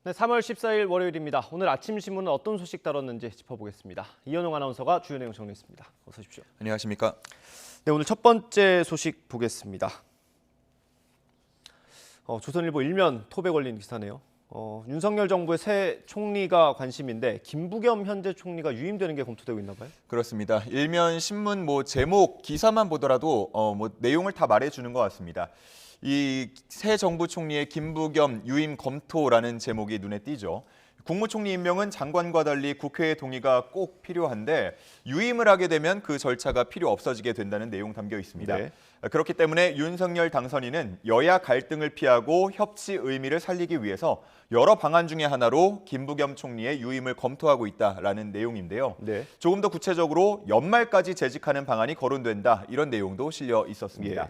네, 3월 14일 월요일입니다. 오늘 아침 신문은 어떤 소식 다뤘는지 짚어보겠습니다. 이현용 아나운서가 주요 내용 정리했습니다. 어서 오십시오. 안녕하십니까? 네, 오늘 첫 번째 소식 보겠습니다. 조선일보 일면 톱에 걸린 기사네요. 윤석열 정부의 새 총리가 관심인데 김부겸 현재 총리가 유임되는 게 검토되고 있나 봐요? 그렇습니다. 일면 신문 제목 기사만 보더라도 내용을 다 말해주는 것 같습니다. 이 새 정부 총리의 김부겸 유임 검토라는 제목이 눈에 띄죠. 국무총리 임명은 장관과 달리 국회의 동의가 꼭 필요한데 유임을 하게 되면 그 절차가 필요 없어지게 된다는 내용 담겨 있습니다. 네. 그렇기 때문에 윤석열 당선인은 여야 갈등을 피하고 협치 의미를 살리기 위해서 여러 방안 중에 하나로 김부겸 총리의 유임을 검토하고 있다라는 내용인데요. 네. 조금 더 구체적으로 연말까지 재직하는 방안이 거론된다 이런 내용도 실려 있었습니다. 예.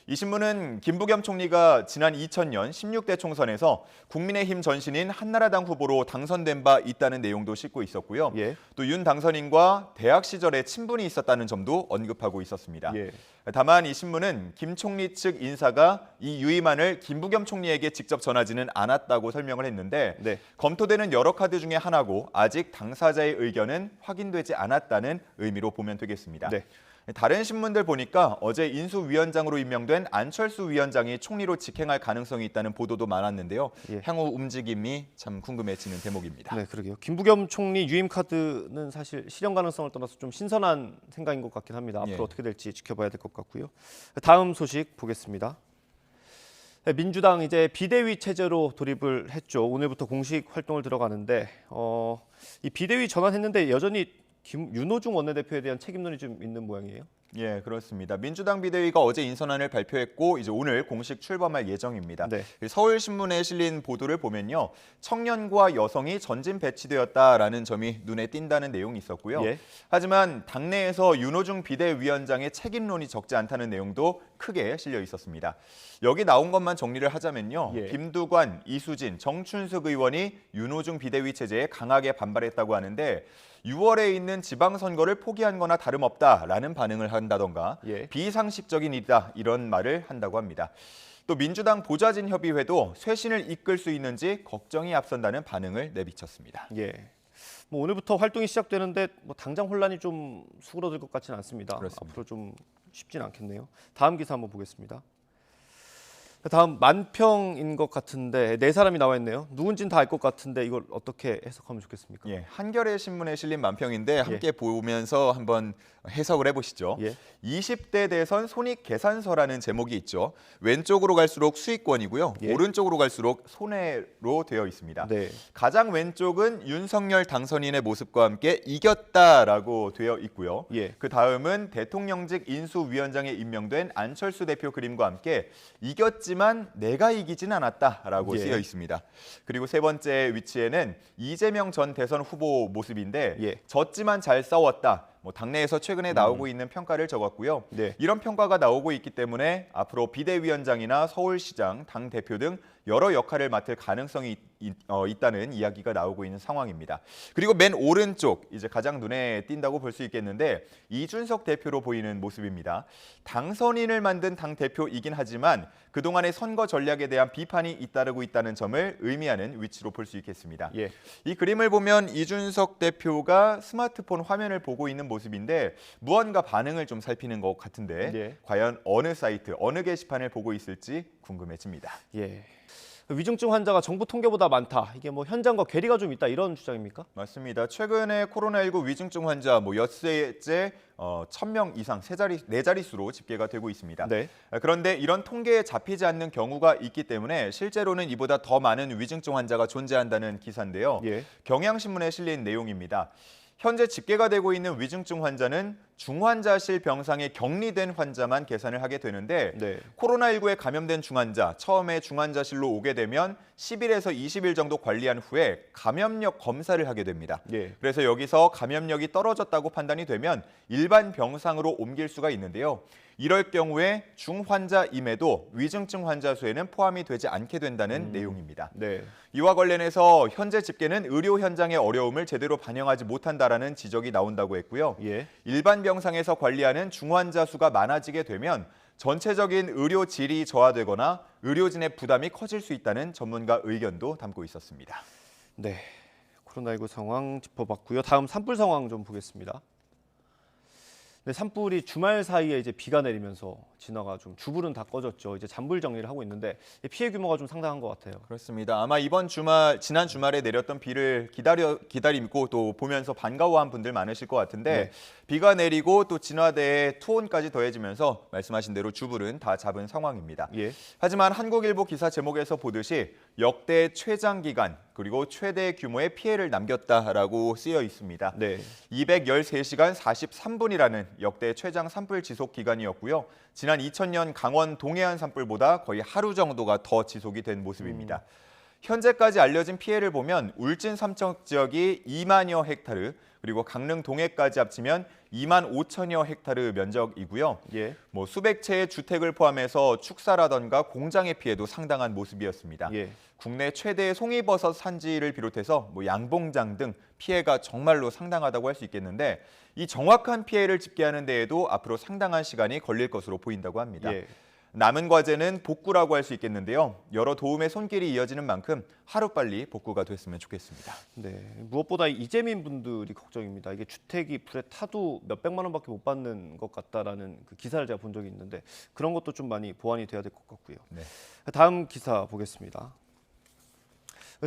이 신문은 김부겸 총리가 지난 2000년 16대 총선에서 국민의힘 전신인 한나라당 후보로 당선된 바 있다는 내용도 싣고 있었고요. 예. 또 윤 당선인과 대학 시절에 친분이 있었다는 점도 언급하고 있었습니다. 예. 다만 이 신문은 김 총리 측 인사가 이 유임안을 김부겸 총리에게 직접 전하지는 않았다고 설명을 했는데 네. 검토되는 여러 카드 중에 하나고 아직 당사자의 의견은 확인되지 않았다는 의미로 보면 되겠습니다. 네. 다른 신문들 보니까 어제 인수위원장으로 임명된 안철수 위원장이 총리로 직행할 가능성이 있다는 보도도 많았는데요. 예. 향후 움직임이 참 궁금해지는 대목입니다. 네, 그러게요. 김부겸 총리 유임 카드는 사실 실현 가능성을 떠나서 좀 신선한 생각인 것 같긴 합니다. 앞으로 예. 어떻게 될지 지켜봐야 될 것 같고요. 다음 소식 보겠습니다. 네, 민주당 이제 비대위 체제로 돌입을 했죠. 오늘부터 공식 활동을 들어가는데 이 비대위 전환했는데 여전히 윤호중 원내대표에 대한 책임론이 좀 있는 모양이에요. 예, 그렇습니다. 민주당 비대위가 어제 인선안을 발표했고 이제 오늘 공식 출범할 예정입니다. 네. 서울신문에 실린 보도를 보면요. 청년과 여성이 전진 배치되었다라는 점이 눈에 띈다는 내용이 있었고요. 예. 하지만 당내에서 윤호중 비대위원장의 책임론이 적지 않다는 내용도 크게 실려 있었습니다. 여기 나온 것만 정리를 하자면요. 예. 김두관, 이수진, 정춘숙 의원이 윤호중 비대위 체제에 강하게 반발했다고 하는데 6월에 있는 지방선거를 포기한 거나 다름없다라는 반응을 한다던가 예. 비상식적인 일이다 이런 말을 한다고 합니다. 또 민주당 보좌진 협의회도 쇄신을 이끌 수 있는지 걱정이 앞선다는 반응을 내비쳤습니다. 예. 오늘부터 활동이 시작되는데 당장 혼란이 좀 수그러들 것 같지는 않습니다. 그렇습니다. 앞으로 좀 쉽진 않겠네요. 다음 기사 한번 보겠습니다. 다음 만평인 것 같은데 네 사람이 나와 있네요. 누군지는 다 알 것 같은데 이걸 어떻게 해석하면 좋겠습니까? 예, 한겨레 신문에 실린 만평인데 함께 보면서 한번 해석을 해보시죠. 예. 20대 대선 손익 계산서라는 제목이 있죠. 왼쪽으로 갈수록 수익권이고요. 예. 오른쪽으로 갈수록 손해로 되어 있습니다. 네. 가장 왼쪽은 윤석열 당선인의 모습과 함께 이겼다라고 되어 있고요. 예. 그 다음은 대통령직 인수위원장에 임명된 안철수 대표 그림과 함께 이겼지만 내가 이기진 않았다라고 예. 쓰여 있습니다. 그리고 세 번째 위치에는 이재명 전 대선 후보 모습인데 예. 졌지만 잘 싸웠다. 당내에서 최근에 나오고 있는 평가를 적었고요. 네. 이런 평가가 나오고 있기 때문에 앞으로 비대위원장이나 서울시장, 당대표 등 여러 역할을 맡을 가능성이 있다는 이야기가 나오고 있는 상황입니다. 그리고 맨 오른쪽, 이제 가장 눈에 띈다고 볼 수 있겠는데 이준석 대표로 보이는 모습입니다. 당선인을 만든 당대표이긴 하지만 그동안의 선거 전략에 대한 비판이 잇따르고 있다는 점을 의미하는 위치로 볼 수 있겠습니다. 예. 이 그림을 보면 이준석 대표가 스마트폰 화면을 보고 있는 모습인데 무언가 반응을 좀 살피는 것 같은데 예. 과연 어느 사이트, 어느 게시판을 보고 있을지 궁금해집니다. 예. 위중증 환자가 정부 통계보다 많다. 이게 현장과 괴리가 좀 있다 이런 주장입니까? 맞습니다. 최근에 코로나19 위중증 환자 엿새째 1,000명 이상 네 자릿수로 집계가 되고 있습니다. 네. 그런데 이런 통계에 잡히지 않는 경우가 있기 때문에 실제로는 이보다 더 많은 위중증 환자가 존재한다는 기사인데요. 예. 경향신문에 실린 내용입니다. 현재 집계가 되고 있는 위중증 환자는 중환자실 병상에 격리된 환자만 계산을 하게 되는데 네. 코로나19에 감염된 중환자, 처음에 중환자실로 오게 되면 10일에서 20일 정도 관리한 후에 감염력 검사를 하게 됩니다. 예. 그래서 여기서 감염력이 떨어졌다고 판단이 되면 일반 병상으로 옮길 수가 있는데요. 이럴 경우에 중환자임에도 위중증 환자 수에는 포함이 되지 않게 된다는 내용입니다. 네. 이와 관련해서 현재 집계는 의료 현장의 어려움을 제대로 반영하지 못한다라는 지적이 나온다고 했고요. 예. 일반 병상에서 관리하는 중환자 수가 많아지게 되면 전체적인 의료 질이 저하되거나 의료진의 부담이 커질 수 있다는 전문가 의견도 담고 있었습니다. 네, 코로나19 상황 짚어봤고요. 다음 산불 상황 좀 보겠습니다. 네, 산불이 주말 사이에 이제 비가 내리면서 진화가 좀 주불은 다 꺼졌죠. 이제 잔불 정리를 하고 있는데 피해 규모가 좀 상당한 것 같아요. 그렇습니다. 아마 지난 주말에 내렸던 비를 기다리고 또 보면서 반가워한 분들 많으실 것 같은데 네. 비가 내리고 또 진화대에 투혼까지 더해지면서 말씀하신 대로 주불은 다 잡은 상황입니다. 예. 하지만 한국일보 기사 제목에서 보듯이 역대 최장 기간 그리고 최대 규모의 피해를 남겼다라고 쓰여 있습니다. 네. 213시간 43분이라는 역대 최장 산불 지속 기간이었고요. 지난 2000년 강원 동해안 산불보다 거의 하루 정도가 더 지속이 된 모습입니다. 현재까지 알려진 피해를 보면 울진 삼척 지역이 2만여 헥타르, 그리고 강릉 동해까지 합치면 2만 5천여 헥타르 면적이고요. 예. 수백 채의 주택을 포함해서 축사라던가 공장의 피해도 상당한 모습이었습니다. 예. 국내 최대 송이버섯 산지를 비롯해서 양봉장 등 피해가 정말로 상당하다고 할 수 있겠는데 이 정확한 피해를 집계하는 데에도 앞으로 상당한 시간이 걸릴 것으로 보인다고 합니다. 예. 남은 과제는 복구라고 할 수 있겠는데요. 여러 도움의 손길이 이어지는 만큼 하루빨리 복구가 됐으면 좋겠습니다. 네, 무엇보다 이재민 분들이 걱정입니다. 이게 주택이 불에 타도 몇백만 원밖에 못 받는 것 같다라는 그 기사를 제가 본 적이 있는데 그런 것도 좀 많이 보완이 돼야 될 것 같고요. 네. 다음 기사 보겠습니다.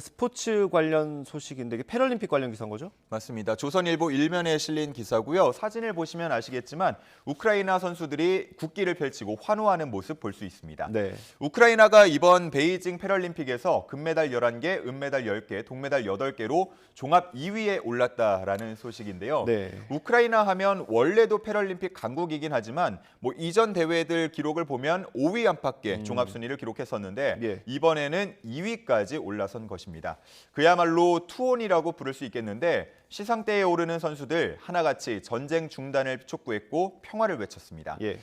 스포츠 관련 소식인데 이게 패럴림픽 관련 기사인 거죠? 맞습니다. 조선일보 일면에 실린 기사고요. 사진을 보시면 아시겠지만 우크라이나 선수들이 국기를 펼치고 환호하는 모습 볼 수 있습니다. 네. 우크라이나가 이번 베이징 패럴림픽에서 금메달 11개, 은메달 10개, 동메달 8개로 종합 2위에 올랐다라는 소식인데요. 네. 우크라이나 하면 원래도 패럴림픽 강국이긴 하지만 이전 대회들 기록을 보면 5위 안팎의 종합 순위를 기록했었는데 예. 이번에는 2위까지 올라선 것입니다. 그야말로 투혼이라고 부를 수 있겠는데 시상대에 오르는 선수들 하나같이 전쟁 중단을 촉구했고 평화를 외쳤습니다. 예.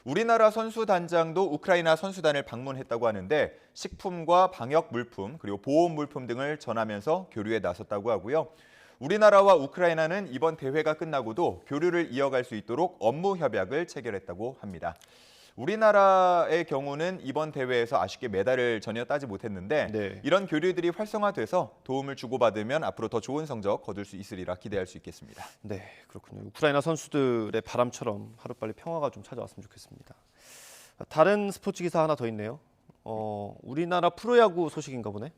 우리나라 선수단장도 우크라이나 선수단을 방문했다고 하는데 식품과 방역 물품 그리고 보온 물품 등을 전하면서 교류에 나섰다고 하고요. 우리나라와 우크라이나는 이번 대회가 끝나고도 교류를 이어갈 수 있도록 업무 협약을 체결했다고 합니다. 우리나라의 경우는 이번 대회에서 아쉽게 메달을 전혀 따지 못했는데 네. 이런 교류들이 활성화돼서 도움을 주고받으면 앞으로 더 좋은 성적 거둘 수 있으리라 기대할 수 있겠습니다. 네, 그렇군요. 우크라이나 선수들의 바람처럼 하루빨리 평화가 좀 찾아왔으면 좋겠습니다. 다른 스포츠 기사 하나 더 있네요. 우리나라 프로야구 소식인가 보네.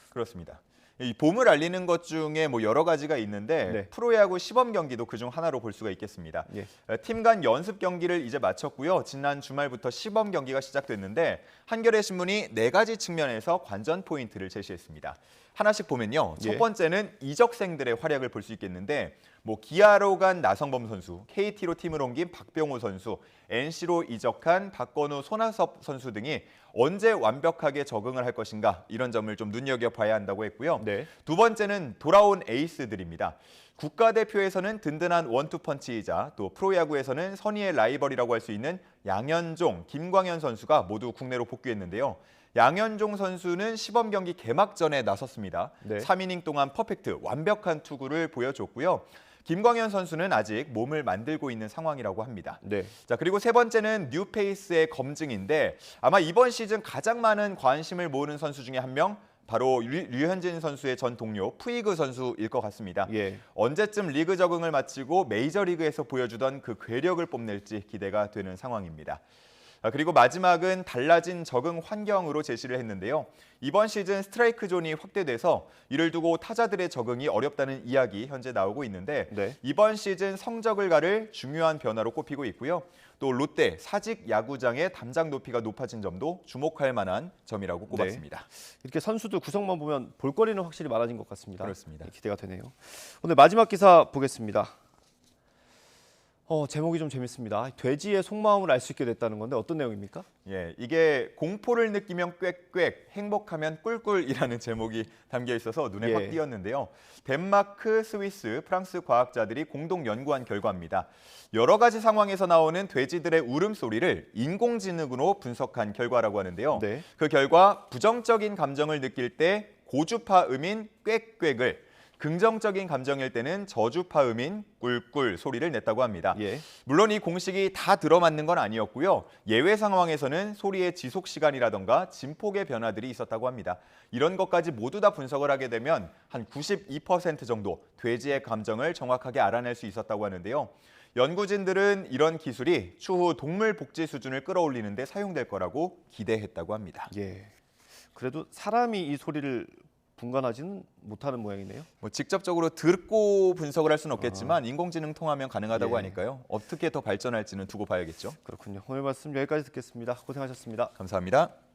그렇습니다. 이 봄을 알리는 것 중에 여러 가지가 있는데 네. 프로야구 시범 경기도 그중 하나로 볼 수가 있겠습니다. 예. 팀 간 연습 경기를 이제 마쳤고요. 지난 주말부터 시범 경기가 시작됐는데 한겨레 신문이 4가지 측면에서 관전 포인트를 제시했습니다. 하나씩 보면요. 예. 첫 번째는 이적생들의 활약을 볼 수 있겠는데 기아로 간 나성범 선수, KT로 팀을 옮긴 박병호 선수, NC로 이적한 박건우, 손아섭 선수 등이 언제 완벽하게 적응을 할 것인가 이런 점을 좀 눈여겨봐야 한다고 했고요. 네. 두 번째는 돌아온 에이스들입니다. 국가대표에서는 든든한 원투펀치이자 또 프로야구에서는 선의의 라이벌이라고 할 수 있는 양현종, 김광현 선수가 모두 국내로 복귀했는데요. 양현종 선수는 시범 경기 개막전에 나섰습니다. 네. 3이닝 동안 퍼펙트, 완벽한 투구를 보여줬고요. 김광현 선수는 아직 몸을 만들고 있는 상황이라고 합니다. 네. 자, 그리고 세 번째는 뉴페이스의 검증인데 아마 이번 시즌 가장 많은 관심을 모으는 선수 중에 한 명, 바로 류현진 선수의 전 동료 푸이그 선수일 것 같습니다. 예. 언제쯤 리그 적응을 마치고 메이저리그에서 보여주던 그 괴력을 뽐낼지 기대가 되는 상황입니다. 그리고 마지막은 달라진 적응 환경으로 제시를 했는데요. 이번 시즌 스트라이크 존이 확대돼서 이를 두고 타자들의 적응이 어렵다는 이야기 현재 나오고 있는데 네. 이번 시즌 성적을 가를 중요한 변화로 꼽히고 있고요. 또 롯데 사직 야구장의 담장 높이가 높아진 점도 주목할 만한 점이라고 꼽았습니다. 이렇게 선수들 구성만 보면 볼거리는 확실히 많아진 것 같습니다. 그렇습니다. 기대가 되네요. 오늘 마지막 기사 보겠습니다. 제목이 좀 재밌습니다. 돼지의 속마음을 알 수 있게 됐다는 건데 어떤 내용입니까? 예, 이게 공포를 느끼면 꽥꽥, 행복하면 꿀꿀이라는 제목이 담겨 있어서 눈에 예. 확 띄었는데요. 덴마크, 스위스, 프랑스 과학자들이 공동 연구한 결과입니다. 여러 가지 상황에서 나오는 돼지들의 울음소리를 인공지능으로 분석한 결과라고 하는데요. 네. 그 결과 부정적인 감정을 느낄 때 고주파 음인 꽥꽥을 긍정적인 감정일 때는 저주파음인 꿀꿀 소리를 냈다고 합니다. 예. 물론 이 공식이 다 들어맞는 건 아니었고요. 예외 상황에서는 소리의 지속 시간이라던가 진폭의 변화들이 있었다고 합니다. 이런 것까지 모두 다 분석을 하게 되면 한 92% 정도 돼지의 감정을 정확하게 알아낼 수 있었다고 하는데요. 연구진들은 이런 기술이 추후 동물 복지 수준을 끌어올리는 데 사용될 거라고 기대했다고 합니다. 예. 그래도 사람이 이 소리를 분간하지는 못하는 모양이네요. 뭐 직접적으로 듣고 분석을 할 수는 없겠지만 인공지능 통하면 가능하다고 예. 하니까요. 어떻게 더 발전할지는 두고 봐야겠죠. 그렇군요. 오늘 말씀 여기까지 듣겠습니다. 고생하셨습니다. 감사합니다.